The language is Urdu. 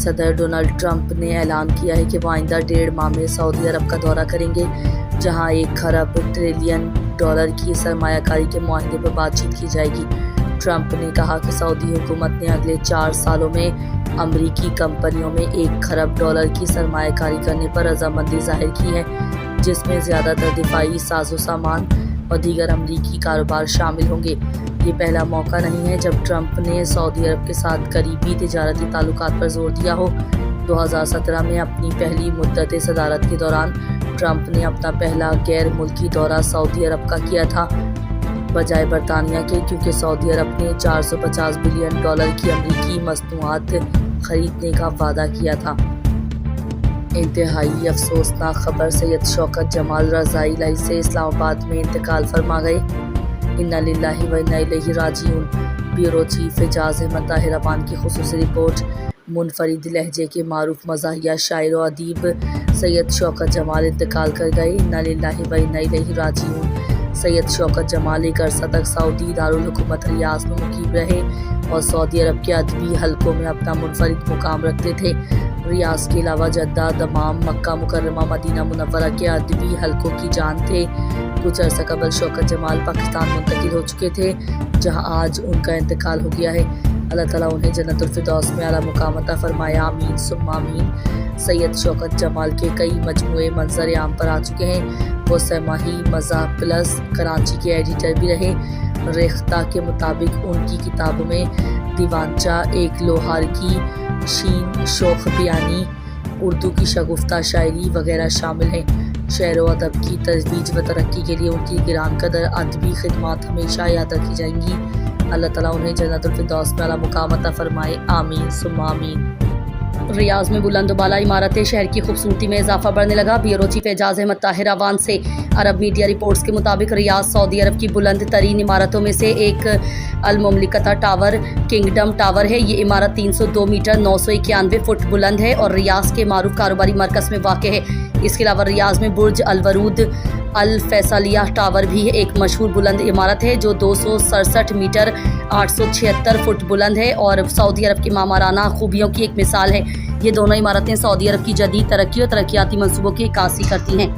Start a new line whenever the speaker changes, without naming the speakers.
صدر ڈونلڈ ٹرمپ نے اعلان کیا ہے کہ وہ آئندہ 1.5 ماہ میں سعودی عرب کا دورہ کریں گے، جہاں $1 خرب ٹریلین کی سرمایہ کاری کے معاہدے پر بات چیت کی جائے گی۔ ٹرمپ نے کہا کہ سعودی حکومت نے اگلے 4 سالوں میں امریکی کمپنیوں میں $1 خرب کی سرمایہ کاری کرنے پر رضامندی ظاہر کی ہے، جس میں زیادہ تر دفاعی ساز و سامان اور دیگر امریکی کاروبار شامل ہوں گے۔ یہ پہلا موقع نہیں ہے جب ٹرمپ نے سعودی عرب کے ساتھ قریبی تجارتی تعلقات پر زور دیا ہو۔ 2017 میں اپنی پہلی مدت صدارت کے دوران ٹرمپ نے اپنا پہلا غیر ملکی دورہ سعودی عرب کا کیا تھا، بجائے برطانیہ کے، کیونکہ سعودی عرب نے $450 بلین کی امریکی مصنوعات خریدنے کا وعدہ کیا تھا۔ انتہائی افسوسناک خبر، سید شوکت جمال رضائی علیہ سے اسلام آباد میں انتقال فرما گئے۔ انا للہ و انا الیہ راجعون۔ بیورو چیف اعجاز احمد طاہر اوان کی خصوصی رپورٹ۔ منفرد لہجے کے معروف مزاحیہ شاعر و ادیب سید شوکت جمال انتقال کر گئے۔ انا للہ و انا الیہ راجعون۔ سید شوکت جمال ایک عرصہ تک سعودی دارالحکومت ریاض میں مقیم رہے اور سعودی عرب کے ادبی حلقوں میں اپنا منفرد مقام رکھتے تھے۔ ریاض کے علاوہ جدہ، دمام، مکہ مکرمہ، مدینہ منورہ کے ادبی حلقوں کی جان تھے۔ کچھ عرصہ قبل شوکت جمال پاکستان منتقل ہو چکے تھے، جہاں آج ان کا انتقال ہو گیا ہے۔ اللہ تعالیٰ انہیں جنت الفردوس میں اعلیٰ مقام عطا فرمائے، آمین ثم آمین۔ سید شوکت جمال کے کئی مجموعے منظر عام پر آ چکے ہیں۔ وہ سہ-ماہی مزاح پلس کراچی کے ایڈیٹر بھی رہے۔ ریختہ کے مطابق ان کی کتابوں میں دیوانچہ، ایک لوہار کی شین، شوخ بیانی، اردو کی شگفتہ شاعری وغیرہ شامل ہیں۔ شعر و ادب کی ترویج و ترقی کے لیے ان کی گران قدر ادبی خدمات ہمیشہ یاد رکھی جائیں گی۔ اللہ تعالیٰ انہیں جنت الفردوس میں اعلیٰ مقام عطا فرمائے، آمین ثم آمین۔ ریاض میں بلند و بالا عمارتیں، شہر کی خوبصورتی میں اضافہ بڑھنے لگا۔ بیورو چیف اعجاز احمد طاہر اوان سے عرب میڈیا رپورٹس کے مطابق ریاض سعودی عرب کی بلند ترین عمارتوں میں سے ایک المملکتہ ٹاور کنگڈم ٹاور ہے۔ یہ عمارت 302 میٹر 991 فٹ بلند ہے اور ریاض کے معروف کاروباری مرکز میں واقع ہے۔ اس کے علاوہ ریاض میں برج الورود الفیصلیہ ٹاور بھی ایک مشہور بلند عمارت ہے جو 267 میٹر 876 فٹ بلند ہے اور سعودی عرب کی معمارانہ خوبیوں کی ایک مثال ہے۔ یہ دونوں عمارتیں سعودی عرب کی جدید ترقی اور ترقیاتی منصوبوں کی عکاسی کرتی ہیں۔